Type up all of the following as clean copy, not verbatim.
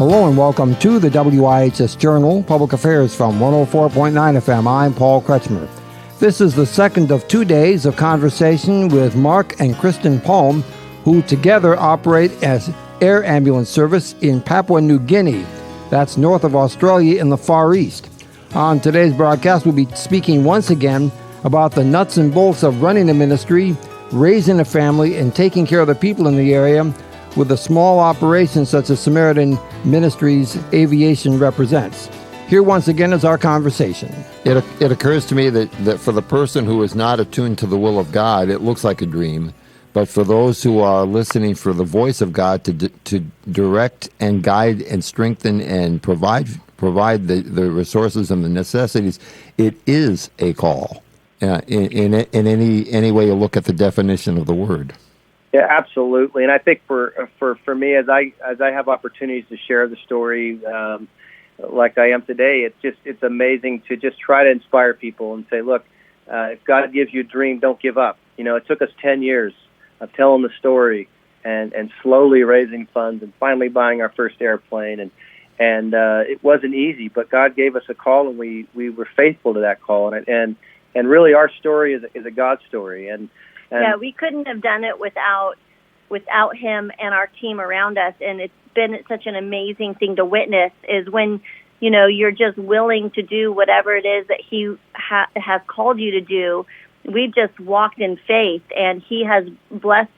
Hello and welcome to the WIHS Journal, Public Affairs from 104.9 FM. I'm Paul Kretschmer. This is the second of 2 days of conversation with Mark and Kirsten Palm, who together operate as air ambulance service in Papua New Guinea. That's north of Australia in the Far East. On today's broadcast, we'll be speaking once again about the nuts and bolts of running a ministry, raising a family, and taking care of the people in the area with a small operation such as Samaritan Ministries Aviation represents. Here once again is our conversation. It occurs to me that for the person who is not attuned to the will of God, it looks like a dream. But for those who are listening for the voice of God to direct and guide and strengthen and provide the resources and the necessities, it is a call in any way you look at the definition of the word. Yeah, absolutely. And I think for me, as I have opportunities to share the story, like I am today, it's amazing to just try to inspire people and say, look, if God gives you a dream, don't give up. You know, it took us 10 years of telling the story and slowly raising funds and finally buying our first airplane. And it wasn't easy, but God gave us a call, and we were faithful to that call. And really, our story is a God story. And yeah, we couldn't have done it without him and our team around us. And it's been such an amazing thing to witness, is when, you know, you're just willing to do whatever it is that he has called you to do. We've just walked in faith, and he has blessed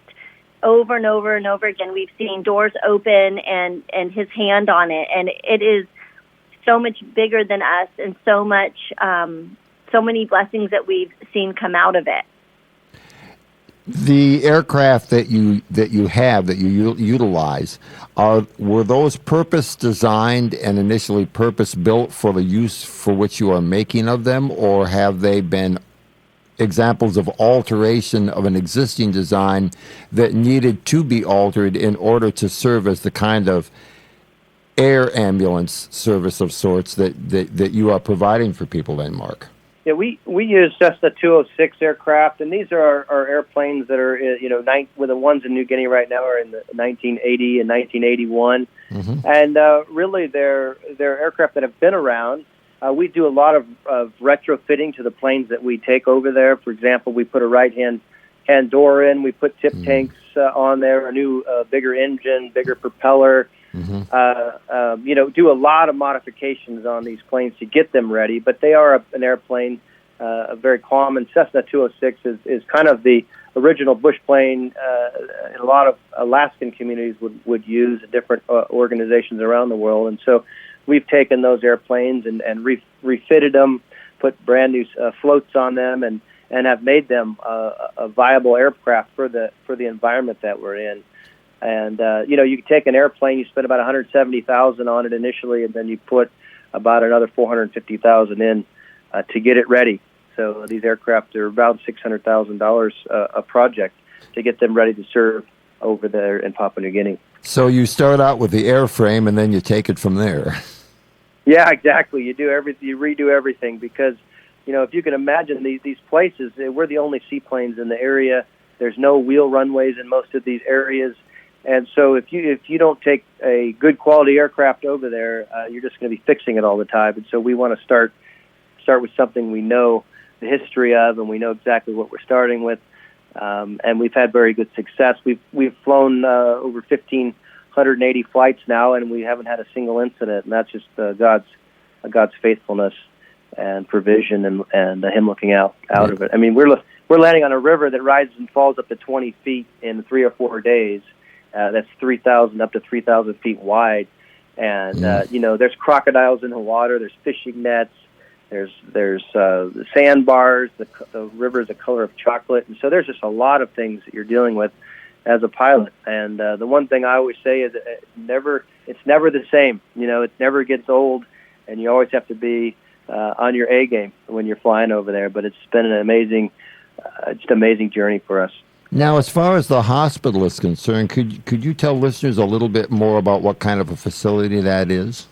over and over and over again. We've seen doors open and his hand on it. And it is so much bigger than us, and so many blessings that we've seen come out of it. The aircraft that you utilize, were those purpose designed and initially purpose built for the use for which you are making of them, or have they been examples of alteration of an existing design that needed to be altered in order to serve as the kind of air ambulance service of sorts that you are providing for people then, Mark? Yeah, we use Cessna 206 aircraft, and these are our airplanes that are, with the ones in New Guinea right now are in the 1980 and 1981. Mm-hmm. And really, they're aircraft that have been around. We do a lot of retrofitting to the planes that we take over there. For example, we put a right-hand door in. We put tip tanks on there, a new bigger engine, bigger propeller. Mm-hmm. Do a lot of modifications on these planes to get them ready, but they are an airplane, a very common. Cessna 206 is kind of the original bush plane a lot of Alaskan communities would use, different organizations around the world. And so we've taken those airplanes and refitted them, put brand new floats on them, and have made them a viable aircraft for the environment that we're in. And, you can take an airplane, you spend about $170,000 on it initially, and then you put about another $450,000 in to get it ready. So these aircraft are about $600,000 a project to get them ready to serve over there in Papua New Guinea. So you start out with the airframe, and then you take it from there. Yeah, exactly. You redo everything, because, if you can imagine these places, we're the only seaplanes in the area. There's no wheel runways in most of these areas. And so if you don't take a good quality aircraft over there, you're just going to be fixing it all the time. And so we want to start with something we know the history of, and we know exactly what we're starting with. And we've had very good success. We've flown over 1,580 flights now, and we haven't had a single incident. And that's just God's faithfulness and provision and Him looking out of it. I mean, we're landing on a river that rises and falls up to 20 feet in 3 or 4 days. That's 3,000 up to 3,000 feet wide, and there's crocodiles in the water. There's fishing nets. There's sandbars. The river is the color of chocolate, and so there's just a lot of things that you're dealing with as a pilot. And the one thing I always say is it's never the same. It never gets old, and you always have to be on your A game when you're flying over there. But it's been an amazing journey for us. Now, as far as the hospital is concerned, could you tell listeners a little bit more about what kind of a facility that is?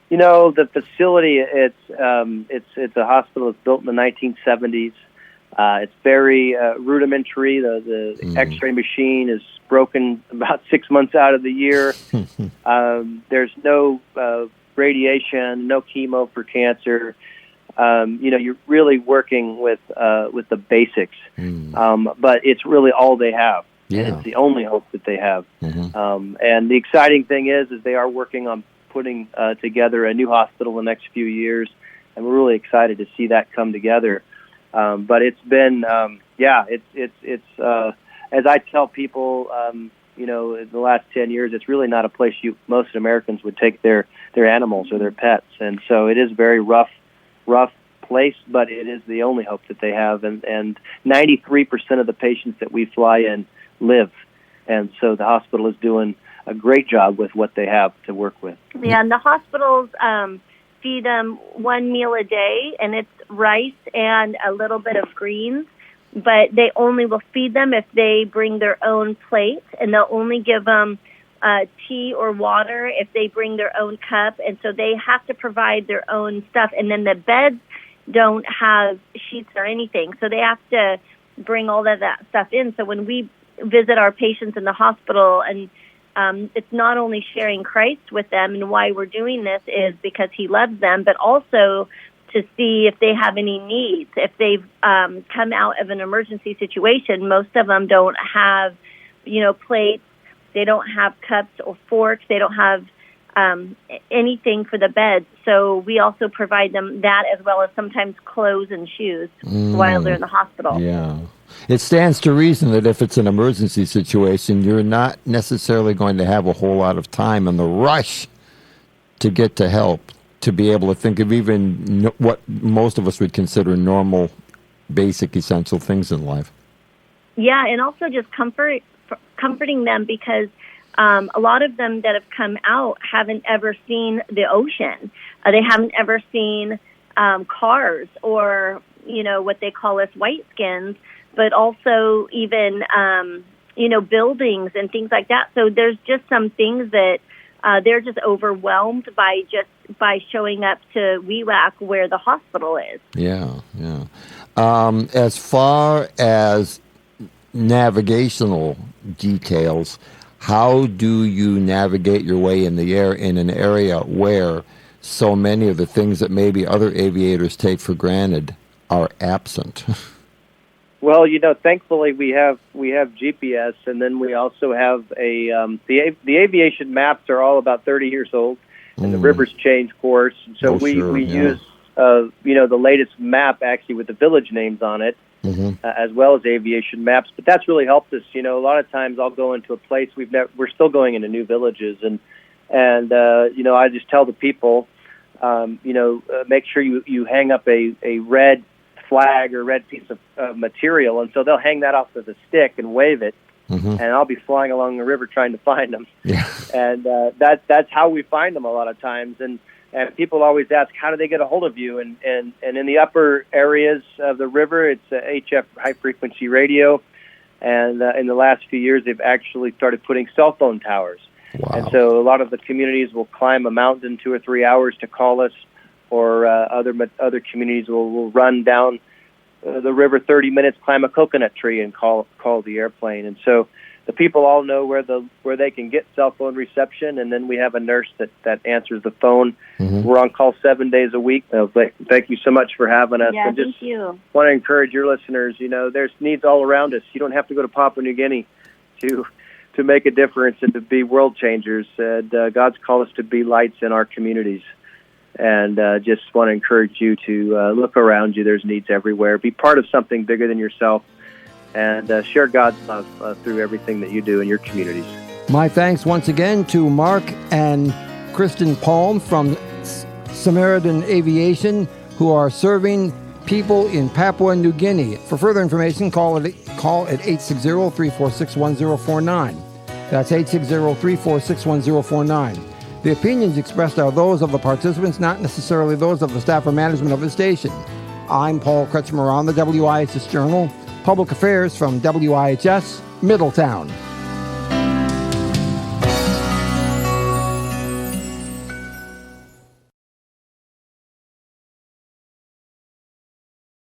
The facility, it's a hospital that's built in the 1970s. It's very rudimentary. The X-ray machine is broken about 6 months out of the year. There's no radiation, no chemo for cancer. You're really working with the basics, but it's really all they have. Yeah. And it's the only hope that they have. Mm-hmm. And the exciting thing is they are working on putting together a new hospital in the next few years, and we're really excited to see that come together. But it's been, it's as I tell people, in the last 10 years, it's really not a place most Americans would take their animals or their pets, and so it is a very rough place, but it is the only hope that they have. And 93% of the patients that we fly in live, and so the hospital is doing a great job with what they have to work with. Yeah, and the hospitals feed them one meal a day, and it's rice and a little bit of greens, but they only will feed them if they bring their own plate, and they'll only give them tea or water if they bring their own cup, and so they have to provide their own stuff. And then the beds don't have sheets or anything, so they have to bring all of that stuff in. So when we visit our patients in the hospital, and it's not only sharing Christ with them, and why we're doing this is because he loves them, but also to see if they have any needs. If they've come out of an emergency situation, most of them don't have, plates. They don't have cups or forks. They don't have anything for the beds. So we also provide them that, as well as sometimes clothes and shoes while they're in the hospital. Yeah. It stands to reason that if it's an emergency situation, you're not necessarily going to have a whole lot of time in the rush to get to help, to be able to think of even what most of us would consider normal, basic, essential things in life. Yeah, and also just comforting them, because a lot of them that have come out haven't ever seen the ocean. They haven't ever seen cars or, what they call us white skins, but also even, buildings and things like that. So there's just some things that they're just overwhelmed by showing up to WIHS where the hospital is. Yeah. As far as navigational details, how do you navigate your way in the air in an area where so many of the things that maybe other aviators take for granted are absent? Well, thankfully we have GPS, and then we also have the aviation maps are all about 30 years old, and the rivers change course. And so we use the latest map actually with the village names on it, as well as aviation maps. But that's really helped us. A lot of times I'll go into a place we're still going into new villages, and I just tell the people, make sure you hang up a red flag or red piece of material, and so they'll hang that off with a stick and wave it, and I'll be flying along the river trying to find them. Yeah. And that's how we find them a lot of times. And people always ask, how do they get a hold of you? And in the upper areas of the river, it's HF, high frequency radio, and in the last few years they've actually started putting cell phone towers. Wow. And so a lot of the communities will climb a mountain in 2 or 3 hours to call us, or other communities will run down the river 30 minutes, climb a coconut tree, and call the airplane. And so the people all know where they can get cell phone reception, and then we have a nurse that answers the phone. We're on call 7 days a week. Thank you so much for having us. Yeah, and just thank you. Want to encourage your listeners. There's needs all around us. You don't have to go to Papua New Guinea to make a difference and to be world changers. And God's called us to be lights in our communities. And just want to encourage you to look around you. There's needs everywhere. Be part of something bigger than yourself, and share God's love through everything that you do in your communities. My thanks once again to Mark and Kirsten Palm from Samaritan Aviation, who are serving people in Papua New Guinea. For further information, call at 860-346-1049. That's 860-346-1049. The opinions expressed are those of the participants, not necessarily those of the staff or management of the station. I'm Paul Kretschmer on the WIHS Journal, Public Affairs from WIHS, Middletown.